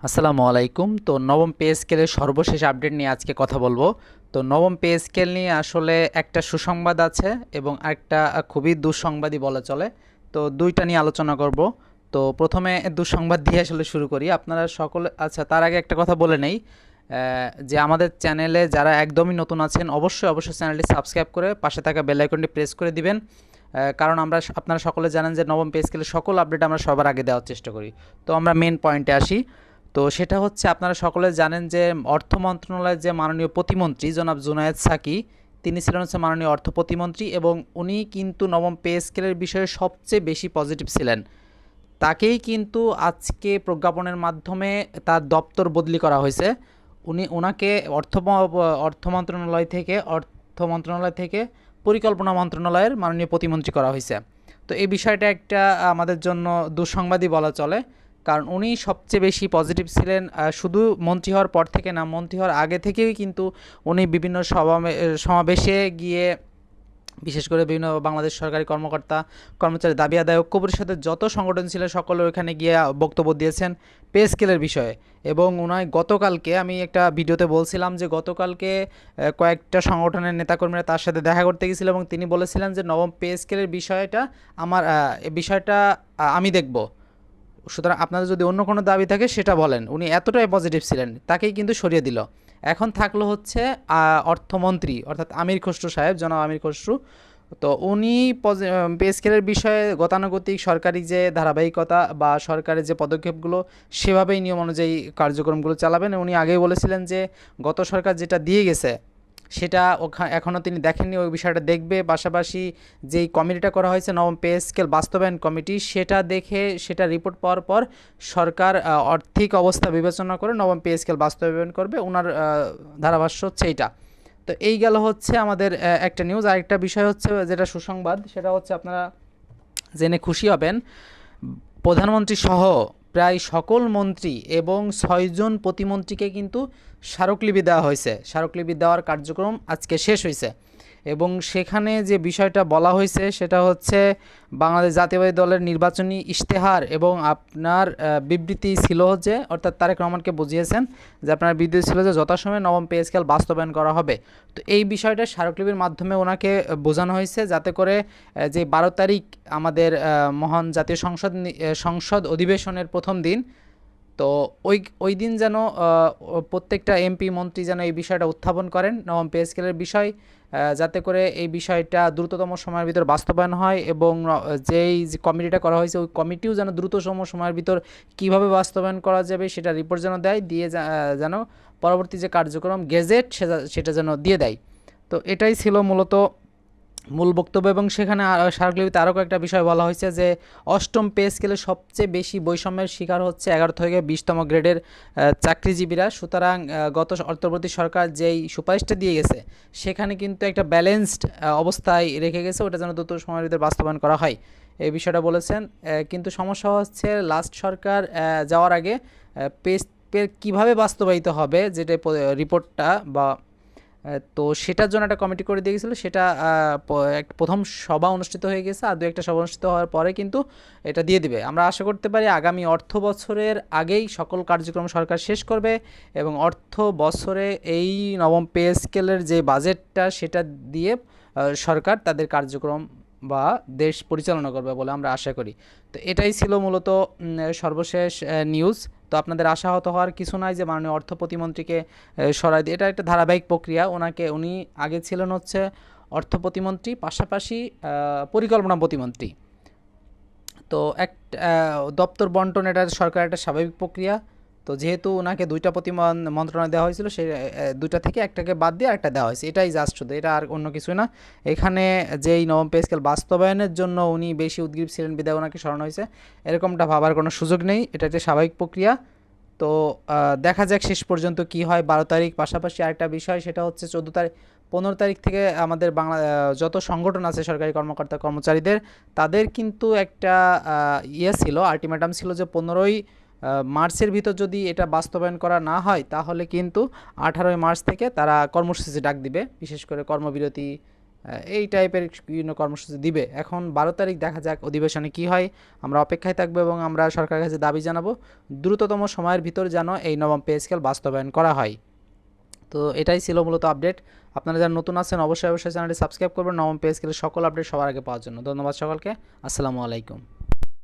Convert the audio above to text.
আসসালামু আলাইকুম। তো নবম পে স্কেলের সর্বশেষ আপডেট নিয়ে আজকে কথা বলবো। তো নবম পে স্কেল নিয়ে আসলে একটা সুসংবাদ আছে এবং একটা খুবই দুঃসংবাদই বলা চলে। তো দুইটা নিয়ে আলোচনা করব। তো প্রথমে দুঃসংবাদ দিয়ে আসলে শুরু করি। আপনারা সকলে আচ্ছা, তার আগে একটা কথা বলে নেই, যে আমাদের চ্যানেলে যারা একদমই নতুন আছেন অবশ্যই চ্যানেলটি সাবস্ক্রাইব করে পাশে থাকা বেল আইকনটি প্রেস করে দিবেন। কারণ আপনারা সকলে জানেন যে নবম পে স্কেলের সকল আপডেট আমরা সবার আগে দেওয়ার চেষ্টা করি। তো আমরা মেন পয়েন্টে আসি। তো সেটা হচ্ছে, আপনারা সকলে জানেন যে অর্থ মন্ত্রণালয়ের যে মাননীয় প্রতিমন্ত্রী জনাব জুনায়েদ সাকি, তিনি ছিলেন হচ্ছে মাননীয় অর্থ প্রতিমন্ত্রী এবং উনি কিন্তু নবম পে স্কেলের বিষয়ে সবচেয়ে বেশি পজিটিভ ছিলেন। তাকেই কিন্তু আজকে প্রজ্ঞাপনের মাধ্যমে তার দপ্তর বদলি করা হয়েছে। ওনাকে অর্থ মন্ত্রণালয় থেকে পরিকল্পনা মন্ত্রণালয়ের মাননীয় প্রতিমন্ত্রী করা হয়েছে। তো এই বিষয়টা একটা আমাদের জন্য দুঃসংবাদই বলা চলে, কারণ উনি সবচেয়ে বেশি পজিটিভ ছিলেন। শুধু মন্ত্রী হওয়ার পর থেকে না, মন্ত্রী হওয়ার আগে থেকেই কিন্তু উনি বিভিন্ন সমাবেশে গিয়ে, বিশেষ করে বিভিন্ন বাংলাদেশ সরকারি কর্মচারী দাবি আদায় ঐক্য পরিষদের যত সংগঠন ছিল সকলে ওইখানে গিয়ে বক্তব্য দিয়েছেন পে স্কেলের বিষয়ে। এবং ওনায় গতকালকে, আমি একটা ভিডিওতে বলছিলাম যে গতকালকে কয়েকটা সংগঠনের নেতাকর্মীরা তার সাথে দেখা করতে গেছিল এবং তিনি বলেছিলেন যে নবম পে স্কেলের বিষয়টা এই বিষয়টা আমি দেখব। সুতরাং আপনাদের যদি অন্য কোনো দাবি থাকে সেটা বলেন। উনি এতটাই পজিটিভ ছিলেন, তাকেই কিন্তু সরিয়ে দিল। এখন থাকলো হচ্ছে অর্থমন্ত্রী, অর্থাৎ আমির খসরু সাহেব, জনাব আমির খসরু। তো উনি পে স্কেলের বিষয়ে গতানুগতিক সরকারি যে ধারাবাহিকতা বা সরকারের যে পদক্ষেপগুলো, সেভাবেই নিয়ম অনুযায়ী কার্যক্রমগুলো চালাবেন। উনি আগেই বলেছিলেন যে গত সরকার যেটা দিয়ে গেছে সেটা এখনও তিনি দেখেননি, ওই বিষয়টা দেখবে। পাশাপাশি যেই কমিটিটা করা হয়েছে নবম পে স্কেল বাস্তবায়ন কমিটি, সেটা দেখে সেটা রিপোর্ট পাওয়ার পর সরকার আর্থিক অবস্থা বিবেচনা করে নবম পে স্কেল বাস্তবায়ন করবে। ওনার ধারাভাষ্য হচ্ছে এইটা। তো এই গেল হচ্ছে আমাদের একটা নিউজ। আরেকটা বিষয় হচ্ছে যেটা সুসংবাদ, সেটা হচ্ছে আপনারা জেনে খুশি হবেন, প্রধানমন্ত্রী সহ প্রায় সকল মন্ত্রী এবং 6জন প্রতিমন্ত্রীকে কিন্তু স্মারকলিপি দেওয়া হয়েছে। স্মারকলিপি দেওয়ার কার্যক্রম আজকে শেষ হয়েছে এবং সেখানে যে বিষয়টা বলা হয়েছে সেটা হচ্ছে, বাংলাদেশ জাতীয়তাবাদী দলের নির্বাচনী ইশতেহার এবং আপনার বিবৃতি ছিল যে, অর্থাৎ তারেক রহমানকে বুঝিয়েছেন যে আপনার বিবৃতি ছিল যে যথাসময়ে নবম পে স্কেল বাস্তবায়ন করা হবে। তো এই বিষয়টা স্মারকলিপির মাধ্যমে ওনাকে বোঝানো হয়েছে, যাতে করে যে 12 তারিখ আমাদের মহান জাতীয় সংসদ অধিবেশনের প্রথম দিন, তো ওই দিন যেন প্রত্যেকটা এমপি মন্ত্রী যেন এই বিষয়টা উত্থাপন করেন, নবম পে স্কেলের বিষয়, যাতে করে এই বিষয়টা দ্রুততম সময়ের ভিতর বাস্তবায়ন হয় এবং যেই যে কমিটিটা করা হয়েছে ওই কমিটিও যেন দ্রুততম সময়ের ভিতর কীভাবে বাস্তবায়ন করা যাবে সেটা রিপোর্ট যেন দেয়, দিয়ে যেন পরবর্তী যে কার্যক্রম গেজেট সেটা যেন দিয়ে দেয়। তো এটাই ছিল মূলত মূল বক্তব্য। এবং সেখানে স্মারকলিপিতে আরও কয়েকটা বিষয় বলা হয়েছে যে অষ্টম পে স্কেলে সবচেয়ে বেশি বৈষম্যের শিকার হচ্ছে 11 থেকে 20তম গ্রেডের চাকরিজীবীরা। সুতরাং গত অন্তর্বর্তী সরকার যেই সুপারিশটা দিয়ে গেছে সেখানে কিন্তু একটা ব্যালেন্সড অবস্থায় রেখে গেছে, ওটা যেন দ্রুত সময়ের ভিতরে বাস্তবায়ন করা হয়, এই বিষয়টা বলেছেন। কিন্তু সমস্যা হচ্ছে লাস্ট সরকার যাওয়ার আগে পে কীভাবে বাস্তবায়িত হবে, যেটা রিপোর্টটা বা তো সেটার জন্য একটা কমিটি করে দিয়ে গেছিলো। সেটা প্রথম সভা অনুষ্ঠিত হয়ে গেছে, আর দু একটা সভা অনুষ্ঠিত হওয়ার পরে কিন্তু এটা দিয়ে দিবে। আমরা আশা করতে পারি আগামী অর্থ বছরের আগেই সকল কার্যক্রম সরকার শেষ করবে এবং অর্থ বছরে এই নবম পে স্কেলের যে বাজেটটা সেটা দিয়ে সরকার তাদের কার্যক্রম বা দেশ পরিচালনা করবে বলে আমরা আশা করি। তো এটাই ছিল মূলত সর্বশেষ নিউজ। তো আপনাদের আশাহত হওয়ার কিছু নাই যে মাননীয় অর্থ প্রতিমন্ত্রীকে সরাই দিয়ে, এটা একটা ধারাবাহিক প্রক্রিয়া। উনি আগে ছিলেন হচ্ছে অর্থ প্রতিমন্ত্রী, পাশাপাশি পরিকল্পনা প্রতিমন্ত্রী। তো দপ্তর বন্টন, এটা সরকারের একটা স্বাভাবিক প্রক্রিয়া। তো যেহেতু ওনাকে দুইটা মন্ত্রণালয় দেওয়া হয়েছিল, সেই দুইটা থেকে একটাকে বাদ দিয়ে আরেকটা দেওয়া হয়েছে, এটাই জাস্ট শুধু, এটা আর অন্য কিছু না। এখানে যেই নবম পে স্কেল বাস্তবায়নের জন্য উনি বেশি উদ্গ্রীব ছিলেন বিধায় ওনাকে সরানো হয়েছে, এরকমটা ভাবার কোনো সুযোগ নেই। এটা একটা স্বাভাবিক প্রক্রিয়া। তো দেখা যাক শেষ পর্যন্ত কি হয় 12 তারিখ। পাশাপাশি আরেকটা বিষয়, সেটা হচ্ছে 14 তারিখ 15 তারিখ থেকে আমাদের যত সংগঠন আছে সরকারি কর্মচারীদের, তাদের কিন্তু একটা ছিল, আলটিমেটাম ছিল যে 15ই মার্চের ভিতর যদি এটা বাস্তবায়ন করা না হয় তাহলে কিন্তু 18ই মার্চ থেকে তারা কর্মসূচি ডাক দিবে, বিশেষ করে কর্মবিরতি এই টাইপের বিভিন্ন কর্মসূচি দিবে। এখন 12 তারিখ দেখা যাক অধিবেশনে কি হয়, আমরা অপেক্ষায় থাকবো এবং আমরা সরকারের কাছে দাবি জানাবো দ্রুততম সময়ের ভিতর যেন এই নবম পে স্কেল বাস্তবায়ন করা হয়। তো এটাই ছিল মূলত আপডেট। আপনারা যারা নতুন আছেন অবশ্যই চ্যানেলটি সাবস্ক্রাইব করবেন নবম পে স্কেলের সকল আপডেট সবার আগে পাওয়ার জন্য। ধন্যবাদ সকলকে, আসসালামু আলাইকুম।